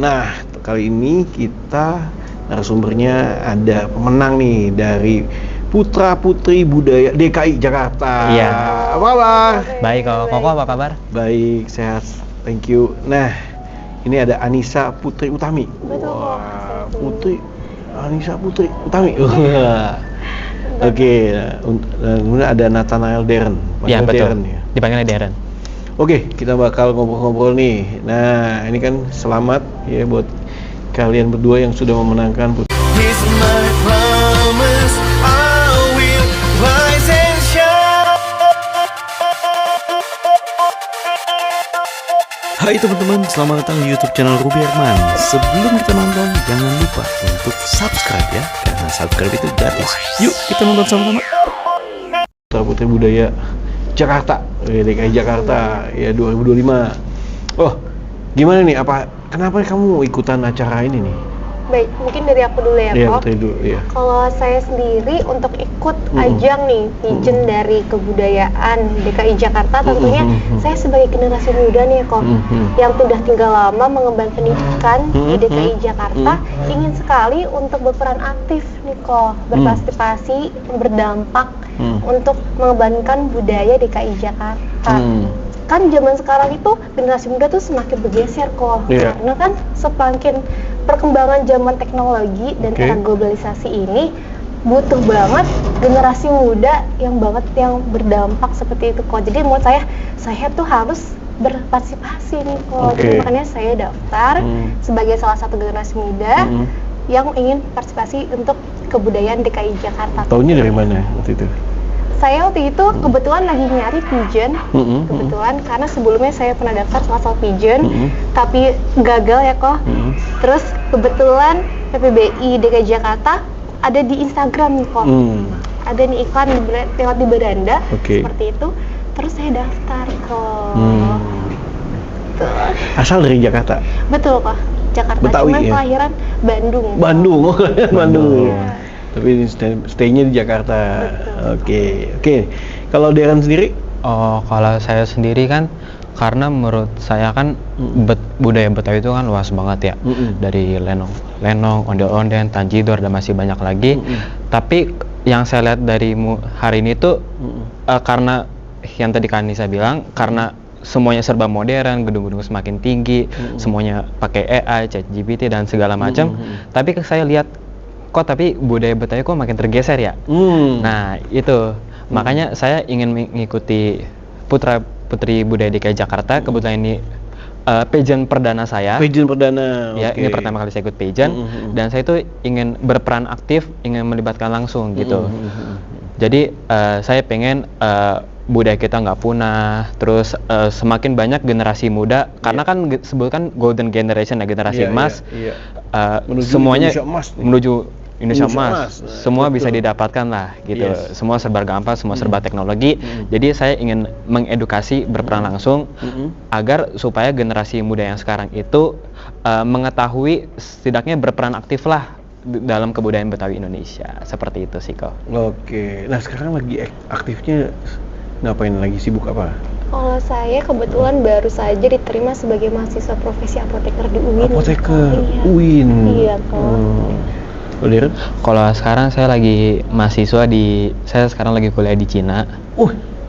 Nah, kali ini kita narasumbernya ada pemenang nih dari Putra Putri Budaya DKI Jakarta. Iya. Apa kabar? Baik, Koko apa kabar? Baik, sehat. Thank you. Nah, ini ada Anissa Putri Utami. Betul. Wah, Anissa Putri Utami. Oke, kemudian ada Nathanael Darren. Iya, betul. Darren, ya. Dipanggilnya Darren. Oke, kita bakal ngobrol-ngobrol nih. Nah, ini kan selamat ya buat kalian berdua yang sudah memenangkan Hai teman-teman, selamat datang di YouTube channel Ruby Herman. Sebelum kita nonton, jangan lupa untuk subscribe ya, karena subscribe itu gratis. Yuk, kita nonton sama-sama. Putra Putri Budaya Jakarta, DKI Jakarta ya 2025. Oh, gimana nih? Kenapa kamu ikutan acara ini nih? Baik, mungkin dari aku dulu ya, Iya, Kok. Putri dulu, iya. Kalau saya sendiri untuk ikut ajang nih, Pigeon dari kebudayaan DKI Jakarta, tentunya saya sebagai generasi muda nih, Kok, yang sudah tinggal lama mengembangkan pendidikan di DKI Jakarta, ingin sekali untuk berperan aktif nih, Kok, berpartisipasi, berdampak untuk mengembangkan budaya DKI Jakarta. Kan zaman sekarang itu generasi muda tuh semakin bergeser, Kok, karena kan semakin perkembangan zaman teknologi dan era globalisasi ini butuh banget generasi muda yang berdampak seperti itu, Kok. Jadi menurut saya tuh harus berpartisipasi nih, Kok. Jadi makanya saya daftar sebagai salah satu generasi muda yang ingin partisipasi untuk kebudayaan DKI Jakarta. Taunya dari mana waktu itu? Saya waktu itu kebetulan lagi nyari pigeon, kebetulan karena sebelumnya saya pernah daftar salah satu pigeon, tapi gagal ya, Kok. Terus kebetulan PPBI DKI Jakarta ada di Instagram nih, Kok. Ada nih iklan lewat di beranda, seperti itu. Terus saya daftar, Kok. Asal dari Jakarta? Betul, Kok. Jakarta. Betawi, cuman ya? kelahiran Bandung. Bandung. Ya. Tapi stay-nya di Jakarta. Oke. Kalau Darren sendiri? Oh, kalau saya sendiri kan, karena menurut saya kan budaya Betawi itu kan luas banget ya. Dari lenong, ondel-ondel, tanjidor, dan masih banyak lagi. Tapi yang saya lihat dari hari ini tuh karena yang tadi Kak Anissa bilang, karena semuanya serba modern, gedung-gedung semakin tinggi, semuanya pakai AI, ChatGPT dan segala macam. Tapi saya lihat tapi budaya Betawi kok makin tergeser ya. Nah itu makanya saya ingin mengikuti Putra Putri Budaya DKI Jakarta. Kebetulan ini pageant perdana saya. Pageant perdana. Ya, ini pertama kali saya ikut pageant dan saya itu ingin berperan aktif, ingin melibatkan langsung gitu. Jadi saya pengen budaya kita nggak punah, terus semakin banyak generasi muda, karena kan sebutkan golden generation, generasi emas. Semuanya menuju Indonesia emas, semua bisa didapatkan lah gitu. Semua serba gampang, semua serba teknologi. Jadi saya ingin mengedukasi, berperan langsung agar supaya generasi muda yang sekarang itu mengetahui, setidaknya berperan aktif lah dalam kebudayaan Betawi Indonesia. Seperti itu sih, Kok. Oke. Nah, sekarang lagi aktifnya ngapain, lagi sibuk apa? Kalau saya kebetulan baru saja diterima sebagai mahasiswa profesi apoteker di UIN. Apoteker UIN. Iya, Kok. Kalau sekarang saya lagi mahasiswa saya sekarang lagi kuliah di Cina.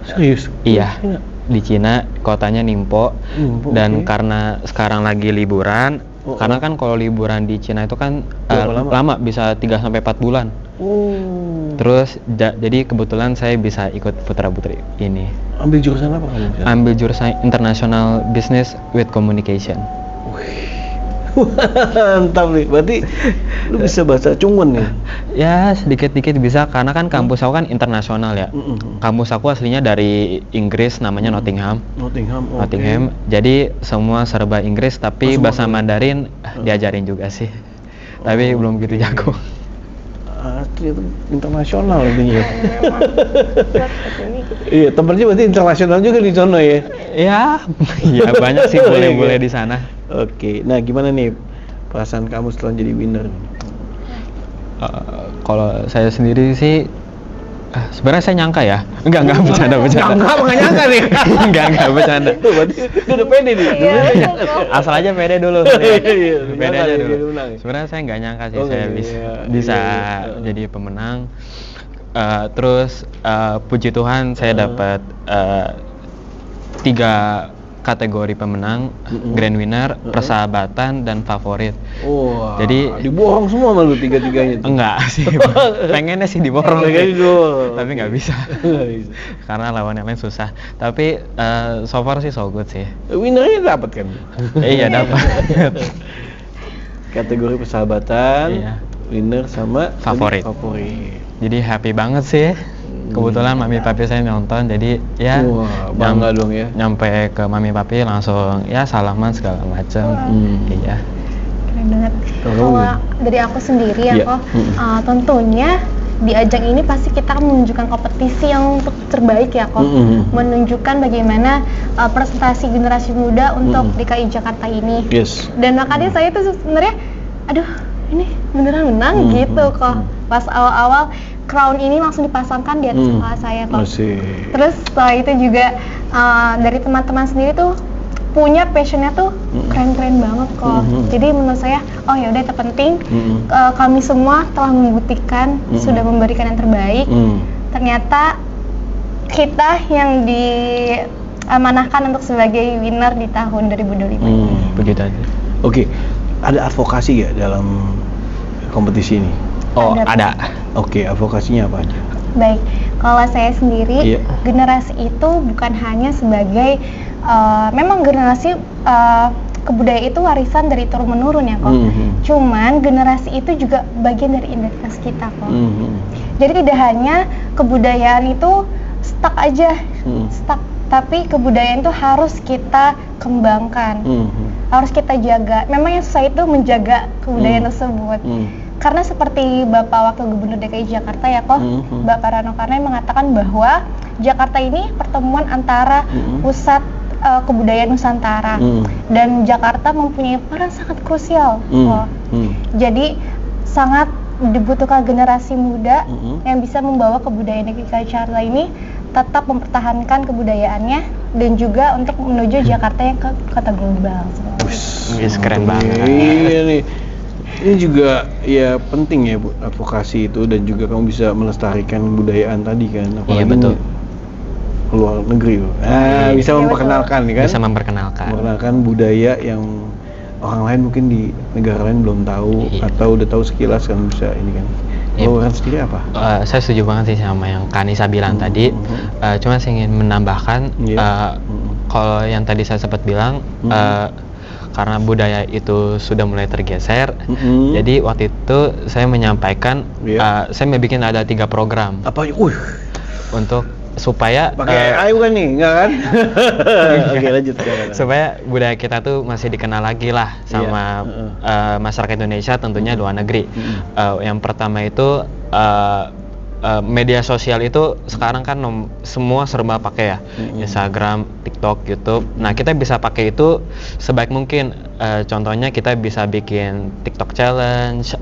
Serius? Iya, di Cina, kotanya Ningpo. Dan karena sekarang lagi liburan, karena kan kalau liburan di Cina itu kan lama, bisa 3-4 bulan. Terus jadi kebetulan saya bisa ikut Putra Putri ini. Ambil jurusan apa kamu? Ambil jurusan International Business with Communication. Mantap nih, berarti lu bisa bahasa Cungwen nih? Ya, sedikit-sedikit bisa, karena kan kampus aku kan internasional ya. Kampus aku aslinya dari Inggris, namanya Nottingham. Nottingham. Jadi semua serba Inggris, tapi bahasa Mandarin diajarin juga sih. Tapi belum gitu jago. Itu internasional intinya. Iya, tempatnya berarti internasional juga di sana ya? Ya banyak sih, boleh di sana. Oke, nah gimana nih perasaan kamu setelah jadi winner? Kalau saya sendiri sih Sebenarnya saya nyangka ya. Enggak bercanda. Nggak nyangka nih. Enggak bercanda. Tuh, berarti dia udah pede nih. Iya, betul. Asal aja pede dulu. Iya, Pede aja dia dulu. menang. Sebenarnya saya nggak nyangka sih Oh, saya iya, bisa iya. jadi pemenang. Terus puji Tuhan saya dapat 3 kategori pemenang, grand winner, persahabatan, dan favorit. Wah, Jadi dibohong semua sama lu 3-3-nya tuh. Enggak sih, pengennya sih diborong Pengennya sih. diborong. Tapi nggak bisa karena lawan yang lain susah. Tapi so far sih so good sih. Winnernya dapat kan? Iya dapat. Kategori persahabatan, Iya. winner sama Favorit. Favorit. Jadi happy banget sih. Kebetulan mami papi saya nonton, jadi ya Wah, bangga dong ya. Nyampe ke mami papi langsung ya salaman segala macam. Iya. Keren banget. Kalau Kalau dari aku sendiri ya Iya. kok, tentunya di ajang ini pasti kita menunjukkan kompetisi yang terbaik ya kok, menunjukkan bagaimana presentasi generasi muda untuk DKI Jakarta ini. Yes. Dan makanya saya tuh sebenarnya, aduh ini beneran menang gitu kok. Pas awal-awal crown ini langsung dipasangkan di atas kepala saya kok. Masih. Terus setelah itu juga dari teman-teman sendiri tuh punya passionnya tuh keren-keren banget kok. Jadi menurut saya, oh ya udah terpenting kami semua telah membuktikan sudah memberikan yang terbaik. Ternyata kita yang diamanahkan untuk sebagai winner di tahun 2025 ini. Begitu aja. Oke, ada advokasi ya dalam kompetisi ini? Oh, ada. Oke, advokasinya apa aja? Baik, kalau saya sendiri, Iya. generasi itu bukan hanya sebagai memang generasi kebudayaan itu warisan dari turun menurun ya kok. Cuman generasi itu juga bagian dari identitas kita kok. Jadi tidak hanya kebudayaan itu stuck aja, stuck, tapi kebudayaan itu harus kita kembangkan, harus kita jaga. Memang yang susah itu menjaga kebudayaan tersebut. Karena seperti Bapak Wakil Gubernur DKI Jakarta ya kok, Bapak Rano Karno mengatakan bahwa Jakarta ini pertemuan antara pusat kebudayaan Nusantara, dan Jakarta mempunyai peran sangat krusial kok. Jadi sangat dibutuhkan generasi muda yang bisa membawa kebudayaan DKI Jakarta ini tetap mempertahankan kebudayaannya dan juga untuk menuju Jakarta yang ke kota global. Wis keren banget. Iya nih. Ini juga ya penting ya Bu, advokasi itu, dan juga kamu bisa melestarikan kebudayaan tadi kan, apalagi Iya, betul. Luar negeri loh. Bisa memperkenalkan nih kan? Bisa memperkenalkan Budaya yang orang lain mungkin di negara lain belum tahu, atau udah tahu sekilas kan, bisa ini kan. Kalau orang sendiri apa? Saya setuju banget sih sama yang Kanisa bilang tadi. Cuma saya ingin menambahkan kalau yang tadi saya sempat bilang, karena budaya itu sudah mulai tergeser, jadi waktu itu saya menyampaikan, saya mau bikin ada 3 program. Apa? Untuk supaya pakai air kan nih, enggak kan? Oke, lanjut. Supaya budaya kita tuh masih dikenal lagi lah sama masyarakat Indonesia, tentunya luar negeri. Yang pertama itu media sosial itu sekarang kan semua serba pakai ya, Instagram, TikTok, YouTube. Nah, kita bisa pakai itu sebaik mungkin. Contohnya kita bisa bikin TikTok challenge,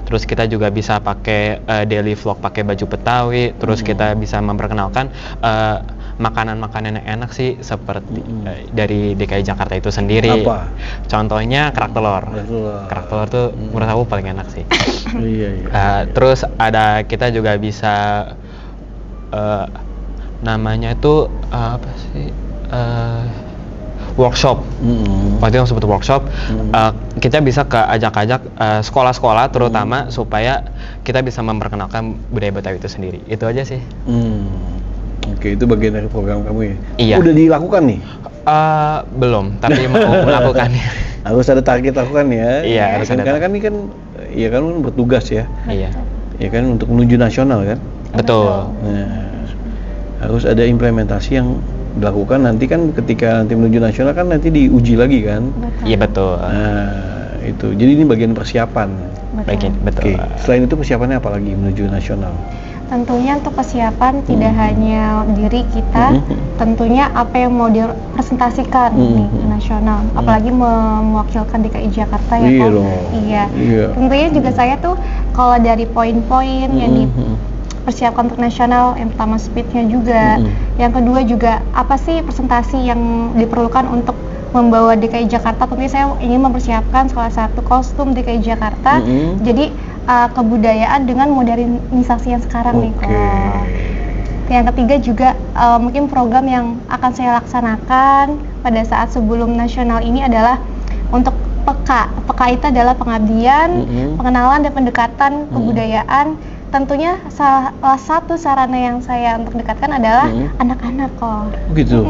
terus kita juga bisa pakai daily vlog pakai baju Betawi, terus kita bisa memperkenalkan makanan-makanan yang enak sih, seperti dari DKI Jakarta itu sendiri. Apa? Contohnya kerak telur. Kerak telur tuh menurut aku paling enak sih. Terus kita juga bisa namanya itu apa sih, workshop. Waktu itu sebut workshop. Kita bisa ajak-ajak sekolah-sekolah terutama, supaya kita bisa memperkenalkan budaya Betawi itu sendiri. Itu aja sih. Oke, itu bagian dari program kamu ya? Iya. Udah dilakukan nih? Belum, tapi mau melakukannya. Harus ada target lakukan ya? Iya, harus ada. Karena kan ini kan, ya kan bertugas ya? Iya. Ya kan, untuk menuju nasional kan? Betul. Nah, harus ada implementasi yang dilakukan nanti kan, ketika nanti menuju nasional kan nanti diuji lagi kan? Iya, betul. Nah, itu. Jadi ini bagian persiapan. Betul. Oke, selain itu persiapannya apa lagi menuju nasional? Tentunya untuk persiapan tidak hanya diri kita, tentunya apa yang mau dipresentasikan nih ke nasional, apalagi mewakilkan DKI Jakarta ya kok. Iya. Tentunya juga saya tuh kalau dari poin-poin yang persiapkan untuk nasional, yang pertama speednya juga, yang kedua juga apa sih presentasi yang diperlukan untuk membawa DKI Jakarta. Tentunya saya ingin mempersiapkan salah satu kostum DKI Jakarta, jadi kebudayaan dengan modernisasi yang sekarang nih kok. Yang ketiga juga mungkin program yang akan saya laksanakan pada saat sebelum nasional ini adalah untuk PEKA. PEKA itu adalah pengabdian, pengenalan dan pendekatan kebudayaan. Tentunya salah satu sarana yang saya untuk dekatkan adalah anak-anak kok. Gitu.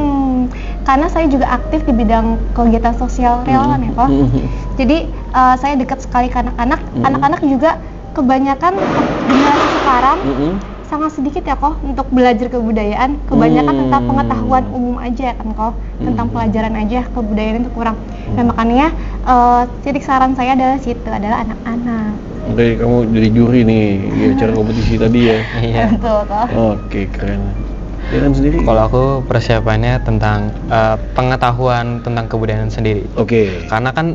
Karena saya juga aktif di bidang kegiatan sosial relawan ya kok. Jadi saya dekat sekali ke anak-anak. Anak-anak juga kebanyakan generasi sekarang sangat sedikit ya kok untuk belajar kebudayaan. Kebanyakan tentang pengetahuan umum aja kan kok, tentang pelajaran aja, kebudayaan itu kurang. Nah makanya titik saran saya adalah situ, adalah anak-anak. Oke, kamu jadi juri nih di acara kompetisi tadi ya. Iya. Betul kok. Oke, keren. Dia kan sendiri. Kalau aku persiapannya tentang pengetahuan tentang kebudayaan sendiri. Oke. Karena kan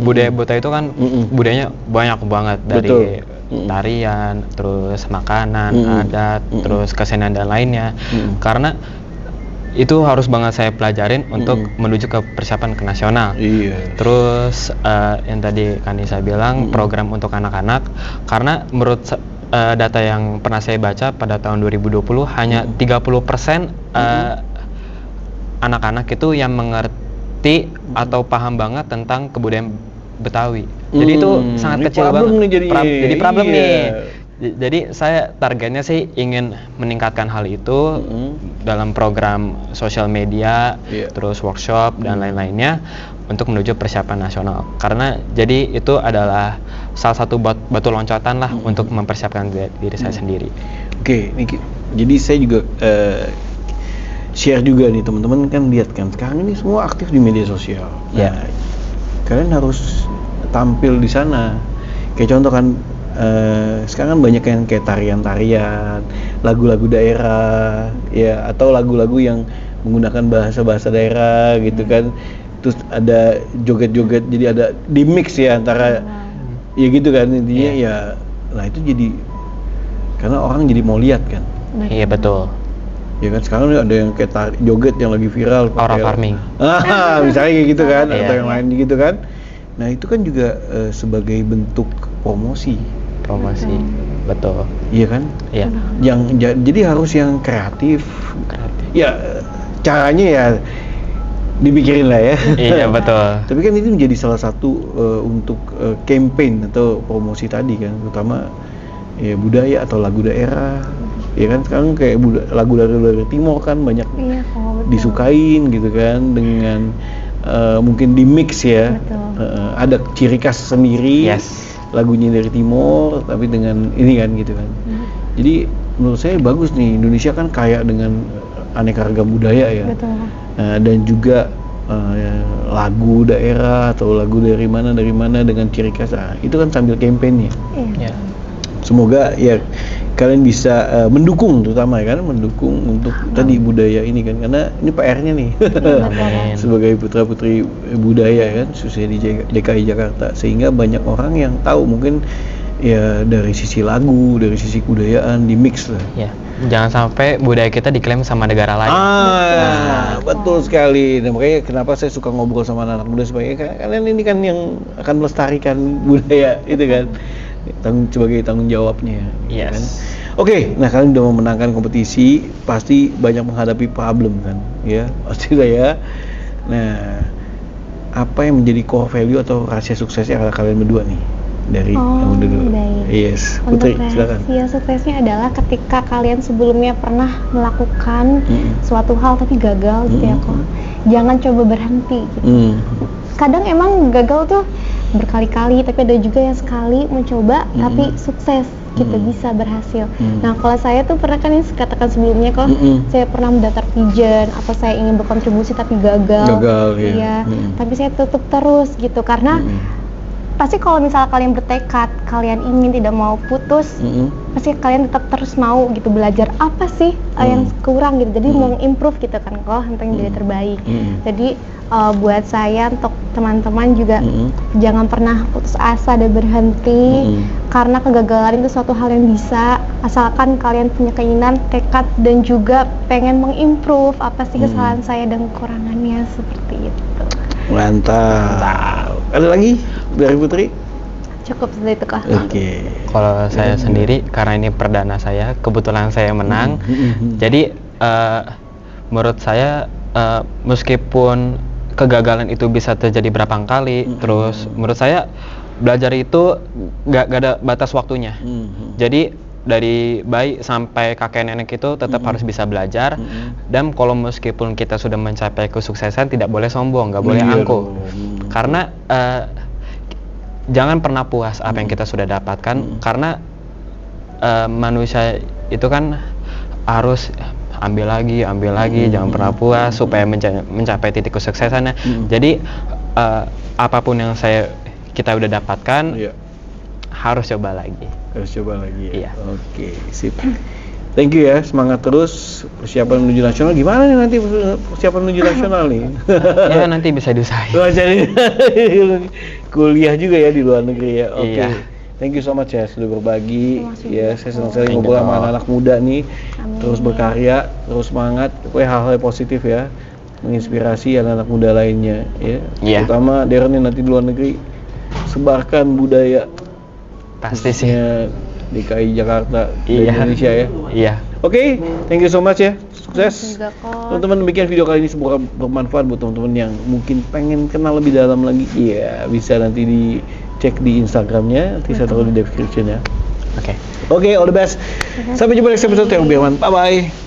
budaya Buta itu kan budayanya banyak banget dari tarian, terus makanan, adat, terus kesenian dan lainnya. Karena itu harus banget saya pelajarin untuk menuju ke persiapan ke nasional. Iya. Terus yang tadi Kanisa bilang program untuk anak-anak, karena menurut data yang pernah saya baca pada tahun 2020 hanya 30% anak-anak itu yang mengerti atau paham banget tentang kebudayaan Betawi. Jadi itu sangat kecil banget. Jadi problem nih. Jadi saya targetnya sih ingin meningkatkan hal itu dalam program sosial media, terus workshop dan lain-lainnya untuk menuju persiapan nasional. Karena jadi itu adalah salah satu batu loncatan lah untuk mempersiapkan diri saya sendiri. Oke, jadi saya juga share juga nih, teman-teman kan lihat kan sekarang ini semua aktif di media sosial. Nah, kalian harus tampil di sana. Kayak contoh kan sekarang kan banyak yang kayak tarian-tarian, lagu-lagu daerah, ya, atau lagu-lagu yang menggunakan bahasa-bahasa daerah gitu kan. Terus ada joget-joget, jadi ada di mix ya antara ya gitu kan intinya ya. Nah itu jadi karena orang jadi mau lihat kan. Iya betul. Ya kan sekarang ada yang kayak joget yang lagi viral. Aura farming. Misalnya kayak gitu kan, atau yang lain gitu kan. Nah itu kan juga sebagai bentuk promosi. Betul. Iya kan? Iya. Jadi harus yang kreatif. Ya caranya ya dipikirin lah ya. Iya betul. Tapi kan itu menjadi salah satu untuk campaign atau promosi tadi kan, terutama ya budaya atau lagu daerah. Ya kan sekarang kayak lagu dari Timur kan banyak disukain gitu kan, dengan mungkin di mix ya. Ada ciri khas sendiri. Lagunya dari Timur tapi dengan ini kan gitu kan. Jadi menurut saya bagus nih, Indonesia kan kaya dengan aneka ragam budaya ya. Dan juga lagu daerah atau lagu dari mana dengan ciri khas. Itu kan sambil kampanye. Semoga ya kalian bisa mendukung, terutama kan mendukung untuk tadi budaya ini kan, karena ini PR-nya nih sebagai putra-putri budaya kan khususnya di DKI Jakarta, sehingga banyak orang yang tahu mungkin ya dari sisi lagu, dari sisi kebudayaan di mix lah. Ya, jangan sampai budaya kita diklaim sama negara lain. Betul sekali. Dan makanya kenapa saya suka ngobrol sama anak muda, supaya kalian ini kan yang akan melestarikan budaya itu kan. Sebagai tanggung jawabnya. Kan? Oke, nah kalian udah memenangkan kompetisi, pasti banyak menghadapi problem kan, ya pasti lah ya. Nah, apa yang menjadi core value atau rahasia suksesnya kalian berdua nih dari kamu dulu? Yes, Putri, silakan. Rahasia suksesnya adalah ketika kalian sebelumnya pernah melakukan suatu hal tapi gagal gitu ya kok. Jangan coba berhenti. Gitu. Kadang emang gagal tuh berkali-kali, tapi ada juga yang sekali mencoba tapi sukses gitu, bisa berhasil. Nah kalau saya tuh pernah kan yang katakan sebelumnya kok, saya pernah mendaftar pigeon atau saya ingin berkontribusi tapi gagal ya. Tapi saya tutup terus gitu, karena pasti kalau misalnya kalian bertekad, kalian ingin tidak mau putus, pasti kalian tetap terus mau gitu belajar apa sih yang kurang gitu, jadi mau improve gitu kan kok, untuk yang jadi terbaik. Jadi buat saya, untuk teman-teman juga jangan pernah putus asa dan berhenti, karena kegagalan itu suatu hal yang bisa, asalkan kalian punya keinginan, tekad, dan juga pengen mengimprove apa sih kesalahan saya dan kekurangannya, seperti itu. Mantap. Ada lagi dari Putri? Cukup seperti itu kok. Oke. Kalau saya sendiri, karena ini perdana saya, kebetulan saya menang. Jadi menurut saya meskipun kegagalan itu bisa terjadi berapa kali, terus menurut saya belajar itu gak ada batas waktunya. Jadi dari bayi sampai kakek nenek itu tetap harus bisa belajar. Dan kalau meskipun kita sudah mencapai kesuksesan, tidak boleh sombong, gak boleh angkuh. Karena jangan pernah puas apa yang kita sudah dapatkan. Karena manusia itu kan harus ambil lagi, jangan pernah puas supaya mencapai titik kesuksesannya. Jadi apapun yang kita udah dapatkan, harus coba lagi. Iya. Oke, sip. Thank you ya, semangat terus. Persiapan menuju nasional gimana nih nanti, persiapan menuju nasional nih? Ya nanti bisa diusahain. Jadi kuliah juga ya di luar negeri ya. Oke. Iya. Thank you so much ya sudah berbagi. Ya, saya senang sekali Thank you, ngobrol sama Dok. anak-anak muda nih. Amin. Terus berkarya, terus semangat. Pokoknya hal-hal positif ya, menginspirasi anak-anak muda lainnya ya. Iya. Terutama Darren yang nanti di luar negeri, sebarkan budaya Pasti sih. khususnya DKI Jakarta dan Iya. Indonesia ya. Iya. Oke, thank you so much ya. Sukses. Juga kok. Teman-teman, demikian video kali ini, semoga bermanfaat buat teman-teman yang mungkin pengen kenal lebih dalam lagi. Iya, bisa nanti dicek di Instagramnya, nanti saya taruh di description ya. Oke. Oke, all the best. Sampai jumpa next episode yang lebih aman. Bye bye.